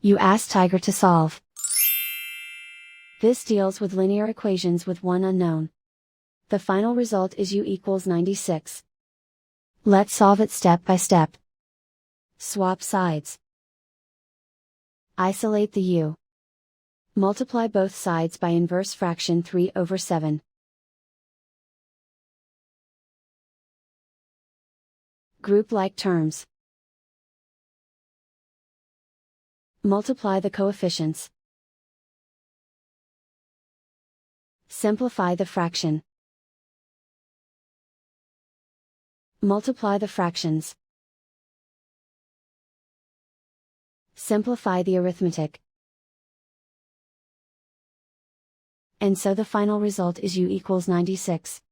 You ask Tiger to solve. This deals with linear equations with one unknown. The final result is u equals 96. Let's solve it step by step. Swap sides. Isolate the u. Multiply both sides by inverse fraction 3/7. Group like terms. Multiply the coefficients. Simplify the fraction. Multiply the fractions. Simplify the arithmetic. And so the final result is u equals 96.